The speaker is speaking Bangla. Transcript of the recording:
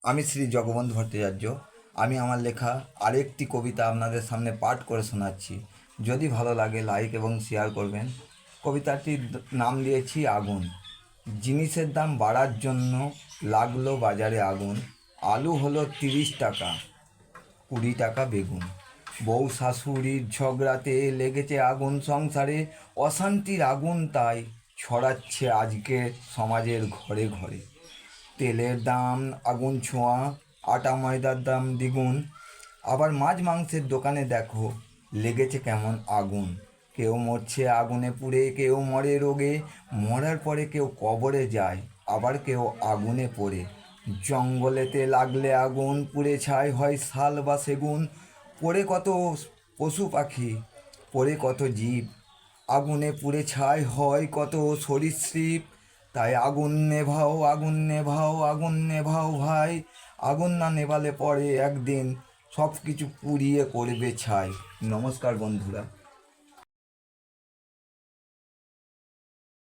আমি শ্রী জগবন্ধু ভট্টাচার্য। আমি আমার লেখা আরেকটি কবিতা আপনাদের সামনে পাঠ করে শোনাচ্ছি। যদি ভালো লাগে লাইক এবং শেয়ার করবেন। কবিতাটির নাম দিয়েছি আগুন। জিনিসের দাম বাড়ার জন্য লাগলো বাজারে আগুন। আলু হলো 30 টাকা, 20 টাকা বেগুন। বউ শাশুড়ির ঝগড়াতে লেগেছে আগুন সংসারে। অশান্তির আগুন তাই ছড়াচ্ছে আজকে সমাজের ঘরে ঘরে। তেলের দাম আগুন ছোঁয়া, আটা ময়দার দাম দ্বিগুণ। আবার মাছ মাংসের দোকানে দেখো লেগেছে কেমন আগুন। কেউ মরছে আগুনে পুড়ে, কেউ মরে রোগে। মরার পরে কেউ কবরে যায়, আবার কেউ আগুনে পড়ে। জঙ্গলেতে লাগলে আগুন পুড়ে ছাই হয় শাল বা সেগুন। পড়ে কত পশু পাখি, পড়ে কত জীব। আগুনে পুড়ে ছাই হয় কত সরীসৃপ। তাই আগুন নেভাও, আগুন নেভাও, আগুন নেভাও ভাই। আগুন না নেভালে পরে একদিন সব কিছু পুড়িয়ে করবে ছাই। নমস্কার বন্ধুরা।